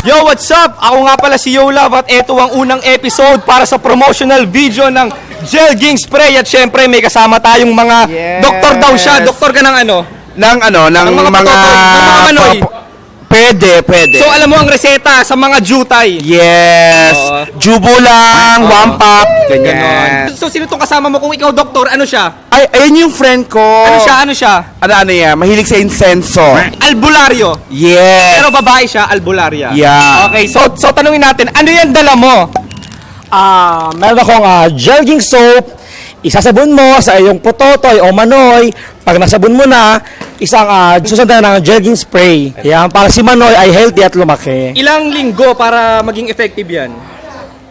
Yo, what's up? Ako nga pala si Yolab at ito ang unang episode para sa promotional video ng Gelging Spray. At syempre may kasama tayong mga doktor daw siya. Doktor ka ng ano? Ng mga manoy. Pwede. So alam mo ang reseta sa mga jutay. Yes. Jubo lang, one pop, ganyan. So sino tong kasama mo kung ikaw doktor? Ano siya? Ay, ayun yung friend ko. Ano siya? Ano yan? Mahilig sa insenso. Albularyo. Yes. Pero babae siya, albularya. Yeah. Okay, so tanungin natin, ano yan dala mo? Meron akong Gelging soap. Isasabon mo sa iyong pototoy o manoy. Pag nasabon mo na, isang susundan ng Gelging spray. Yan, para si manoy ay healthy at lumaki. Ilang linggo para maging effective yan?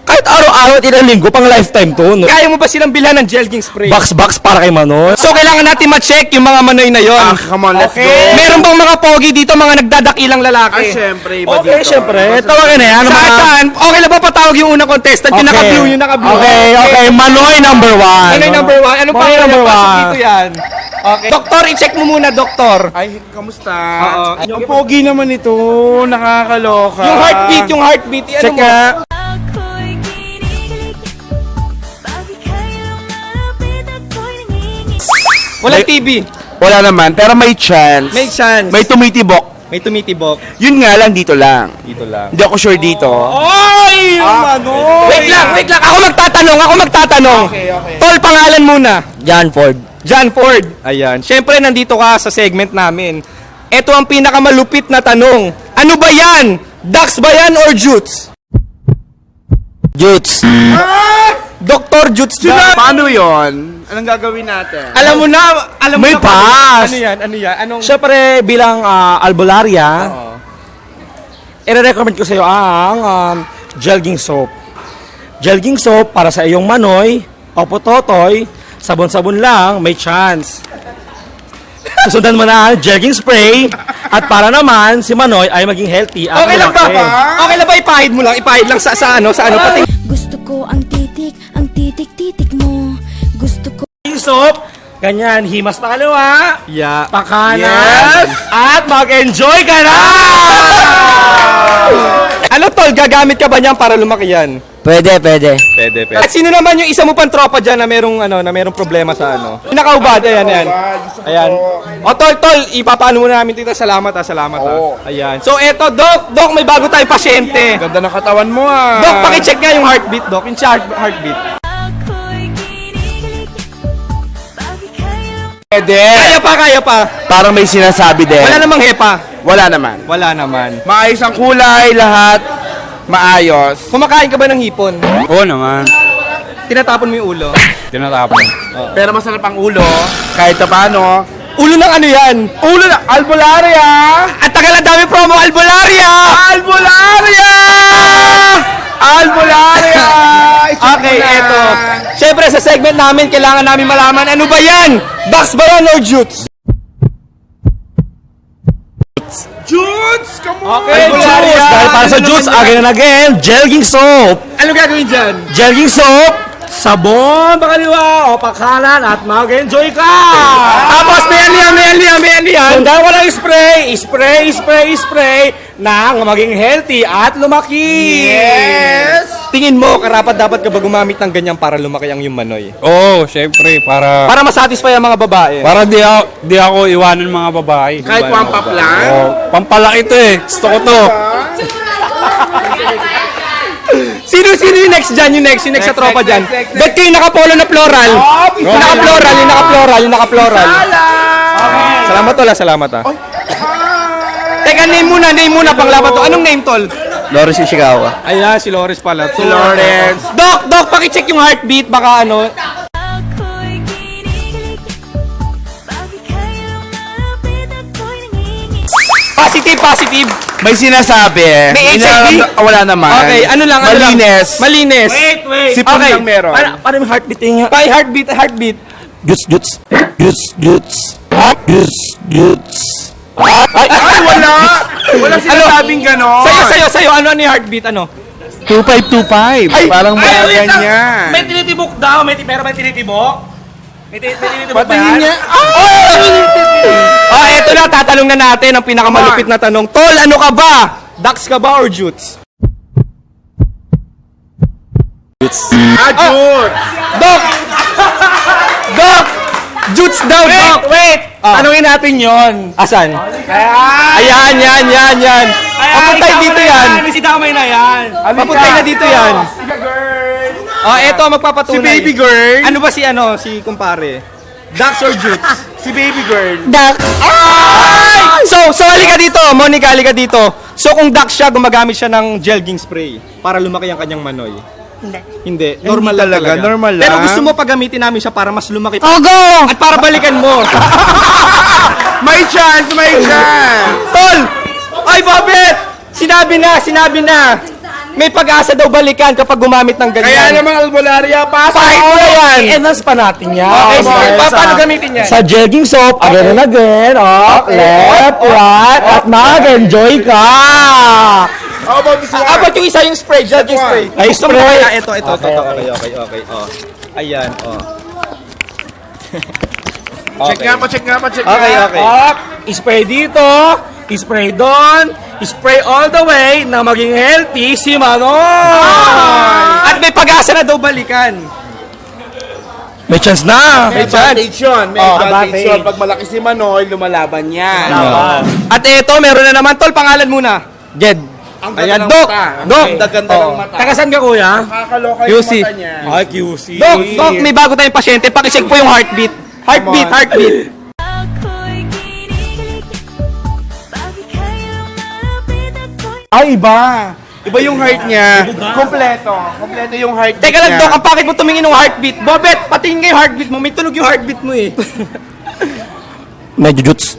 Kahit araw-araw at ilang linggo, pang lifetime to. No? Kaya mo ba silang bilhan ng Gelging spray? Box para kay manoy. So kailangan natin ma-check yung mga manoy na yon. Come on, let's go. Meron bang mga pogi dito, mga nagdadakilang lalaki? Syempre, iba Okay, dito. syempre. Tawagin na yan. Saan? Okay na ba patawag yung unang contestant? Yung naka-blue, yung naka-blue. Okay. Manoy number 1. Manoy number 1. Anong Manoy pangalan? number Pasok 1. dito yan. Okay. Doktor, i-check mo muna, doktor. Ay, kamusta? Oo. Ang pogi naman ito. Nakakaloka. Yung heartbeat. Ano Check mo? nga. Walang TV. Wala naman, pero may chance. May chance. May tumitibok. May tumitibok. Yun nga lang, dito lang. Dito lang. Hindi ako sure dito. Oy! Wait lang. Ako magtatanong. Okay. Tol, pangalan muna. John Ford. John Ford. Ayan. Siyempre, nandito ka sa segment namin. Ito ang pinakamalupit na tanong. Ano ba yan? Ducks ba yan or jutes? Jutes. Dr. Jutes ba? Paano yon? Anong gagawin natin? Alam mo na. May pass. Ano yan? Anong... Siyempre, bilang albularya, i-recommend ko sa iyo ang Gelging soap. Gelging soap para sa iyong manoy o pototoy, sabon-sabon lang, may chance. Susundan mo na ang Gelging spray at para naman si manoy ay maging healthy at Okay lang ba? lumaki. Okay lang ba ipahid mo lang? Ipahid lang sa ano pati. Gusto ko ang titik mo. Gusto ko Gelging soap, ganyan, himas pa kaliwa, Yeah. pakanan, at mag-enjoy ka na! Ano tol, gagamit ka ba niyan para lumaki yan? Pwede. At sino naman yung isa mo pang tropa dyan na merong problema sa ano? Yung nakaubad, ayan. Ayan. O tol, ipapaano muna namin dito. Salamat. Ayan. So eto, Doc, may bago tayong pasyente. Ganda ng katawan mo ah. Doc, pakicheck nga yung heartbeat, Doc. Yung heartbeat. Pwede. Kaya pa. Parang may sinasabi din. Wala namang hepa. Wala naman. Wala naman. Maayos ang kulay, lahat. Maayos. Kumakain ka ba ng hipon? Oo naman. Tinatapon mo yung ulo. Tinatapon. Pero masarap ang ulo. Kahit na paano. Ulo ng ano yan? Ulo na. Albularya! At tagal ang dami promo, Albularya! Albularya! Albularya! Okay, eto. Siyempre, sa segment namin, kailangan namin malaman, ano ba yan? Ducks ba yan or jutes? Jutes! Come on! Okay, Jutes, dahil para sa Jutes, again and again, Gelging soap. Ano gagawin dyan? Gelging soap, sabon, pakaliwa o pakanan at mag-enjoy ka! Tapos, may aliyan. Kung dahil walang spray nang maging healthy at lumaki! Yes! Tingin mo, karapat dapat ka ba gumamit ng ganyan para lumaki ang yung manoy? Oo, syempre, para Para masatisfy ang mga babae. di ako iwanan mga babae. Kahit one pop lang? Oo, pampalaki to eh. Gusto ko to. Sino yung next dyan? Yung next sa tropa dyan. next. Ba't kayo naka-polo na floral? Yung naka-floral. Salamat ah. Teka, name muna, panglaban to. Anong name, tol? Loris Ishikawa. Ayan, si Loris pala. Si Lawrence. Doc, pakicheck yung heartbeat, baka ano. Positive. May sinasabi. May HIV? Wala naman. Okay, ano lang. Malinis. Wait. Sipon Okay. lang meron. Paano yung heartbeating? By heartbeat. Jutes. Ay, wala! Wala sinasabing gano'n. Sa'yo, ano yung heartbeat, ano? 2525. Parang mga ganyan. May tinitibok daw, pero may tinitibok? May tinitibok ba Patingin yan? niya. na, tatanong na natin ang pinakamalupit na tanong. Tol, ano ka ba? Dax ka ba or Jutes? Ajut! Dok! Dok! Jutes daw, Dok! Wait! Tanungin natin yon. Asan? Ayan, yan. Papuntay dito yan. Si damay na yan. Papuntay na dito yan. Oh, eto ang magpapatunay. Si baby girl. Ano ba si kumpare? Dax or Jutes? Si baby girl. Dax. So halika dito, Monica, halika dito. So kung Dax siya, gumagamit siya ng gelging spray para lumaki ang kanyang manoy. Hindi. Normal lang talaga, talaga. normal lang. Pero gusto mo pagamitin namin siya para mas lumaki. Ogo! At para balikan mo. May chance! Tol! Ay, Bobet! Sinabi na. May pag-asa daw balikan kapag gumamit ng ganyan. Kaya naman albularia, pasok! Kahit mo na yan. I-enhance pa natin yan. Okay, sige. Sa- Paano gamitin yan? Sa jogging soap, again and again. Left, right, at mag-enjoy ka. How about this one? Abot yung isa yung spray, gelging spray. Ay, Gusto mo spray. kaya? Ito. Okay. Oh. Ayan, oh. Check nga pa. Okay. Up, spray dito, spray doon, spray all the way na maging healthy si Manoy. At may pag-asa na daw balikan. May chance na. May advantage yun. May Oh, advantage advantage. yun. Pag malaki si Manoy, lumalaban yan. At eto, meron na naman. Tol, pangalan muna. Jed. Ang Ayan, ganda ng Dok. mata. Dok. Ang ganda ng mata. Taga saan ka, kuya? Nakakaloka yung QC. mata niya. Ay, QC. Dok, may bago tayong pasyente. Pakicheck po yung heartbeat. Heartbeat. Ako'y kinikilig. Bakit kayang malapit ako'y Ay, iba. Iba yung heart niya. Kompleto yung heart Teka lang, Dok, ang pakit mo tumingin ng heartbeat. Bobet, patingin nga yung heartbeat mo. May tunog yung heartbeat mo eh. Medyo juts.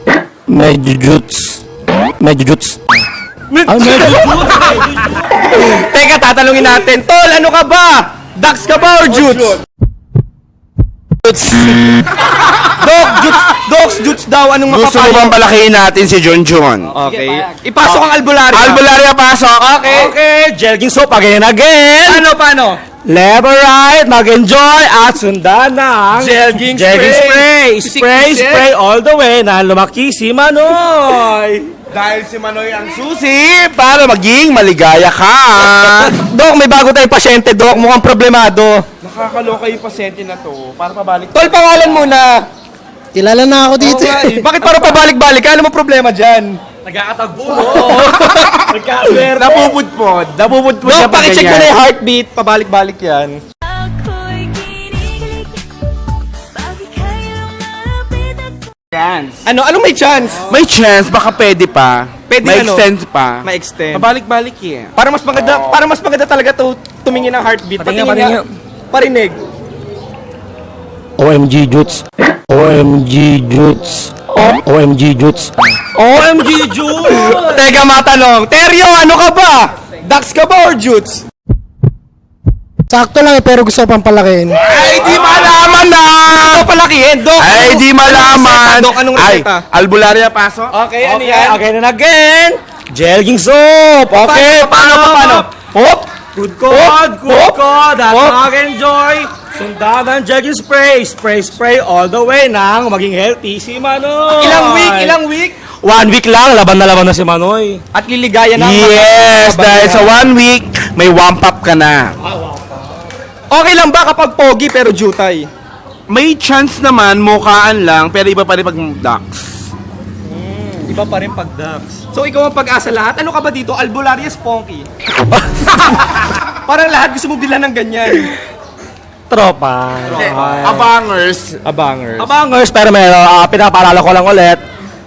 Teka, tatanungin natin. Tol, ano ka ba? Dax ka ba or Jutes? Jutes daw. Anong Gusto mo bang mapapayo? palakihin natin si John? Okay. Ipasok ang albularyo. Albularia, pasok. Okay. Okay, jogging soap again and again. Paano? Left or right, mag-enjoy at sundan ng Gelging spray. spray. Spray all the way na lumaki si Manoy. Dahil si Manoy ang susi para maging maligaya ka. Dok, may bago tayong pasyente, Dok. Mukhang problemado. Nakakaloka yung pasyente na to. Para pabalik. Tol, pangalan muna. Kilala na ako dito. Bakit parang pabalik-balik? Ano mo problema dyan? Nagkakatagpo, no? Nagkakaswerte. Napupudpod Dok, siya pag pakicheck mo ganyan. na yung heartbeat. Pabalik-balik yan. ako'y kinikilig. Bakit kayang malapit ako'y Chance. Anong may chance? May chance, baka pwede pa. Pwede May ano? extend pa. Ma-extend. Pabalik-balik eh. Para mas maganda talaga to tumingin ng heartbeat. Patingin, Patingin nga. Parinig. OMG Juts. Teka, matanong. Teryo, ano ka ba? Dax ka ba or Jutes? Sakto lang pero gusto ko pang palakihin. Ay, di malaman na! Ito palakihin, Dok. Ay, di malaman! Dok, anong Ay, reseta? albularia pasok? Okay, ano yan? Again and again. Jogging soap. Okay, Paano? Hop! Good code. At Hop. mag-enjoy. Sundan ng jogging spray. Spray all the way nang maging healthy si Manoy. Ilang week? 1 week lang, laban na si Manoy. At liligaya na. ang Yes, mga- dahil sa 1 week, may wamp up ka na. Okay lang ba kapag pogi pero jutay? May chance naman, mukhaan lang, pero iba pa rin pag ducks. Iba pa rin pag Dax. So ikaw ang pag-asa lahat. Ano ka ba dito? Albularia Spunky. Parang lahat gusto mo bilan ng ganyan. Tropa. Abangers, Abangers. Abangers, pero pinapaalala ko lang ulit.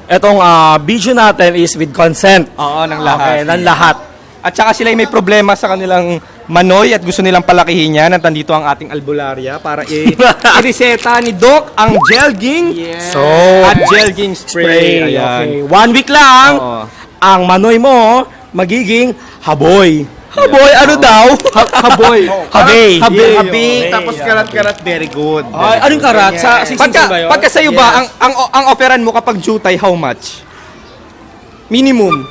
Itong video natin is with consent. Oo, ng Okay, lahat. ng lahat. At saka sila may problema sa kanilang manoy at gusto nilang palakihin yan. At nandito ang ating albularia para i-reseta ni Doc ang gelging So, at gelging spray. Ayan. Okay. 1 week lang, Oo. ang manoy mo magiging haboy. Haboy, ano daw? Haboy. Habay. habi, tapos karat-karat, very good. Ay, anong karat? Sa 16 ba yun? Pagka sa'yo ba, ang offeran mo kapag jutay, how much? Minimum.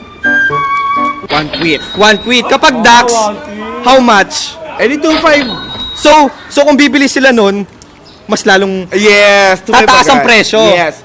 1 quit. 1 quid. Kapag Dax, how much? Any 2.5. So kung bibili sila nun, mas lalong Yes, 2.5 tataas ang agad. presyo. Yes.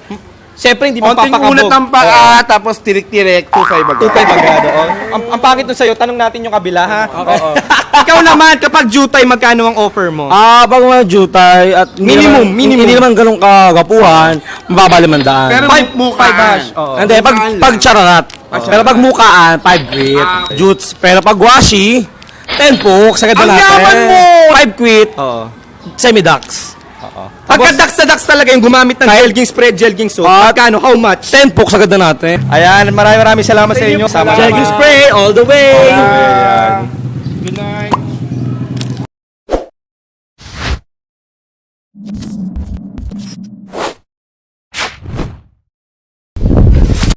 Siyempre, hindi Konting magpapakabog. unat ng paa, tapos tirik-tirik, 2.5 agad. 2.5 agad, oo. Ang pangit nun sa'yo, tanong natin yung kabila, ha? Oo. Ikaw naman, kapag jutay, magkano ang offer mo? Pag mga jutay at Minimum. hindi naman ganun kagapuhan, mababa 500. Pero mukaan. bash. Oo. Hindi, pag chararat. Pero pag mukaan, 5 quid. Jutes. Pero pag washi, 10 po. Sagad na Ang natin. yaman mo! 5 quid. Oo. Semi-ducks. Pagka dax na dax talaga yung gumamit ng gelging spread, gelging soap, magkano? How much? 10 po. Sagad na natin. Ayan, maraming salamat sa inyo. Jelging spray all the way. Ayan. Good night.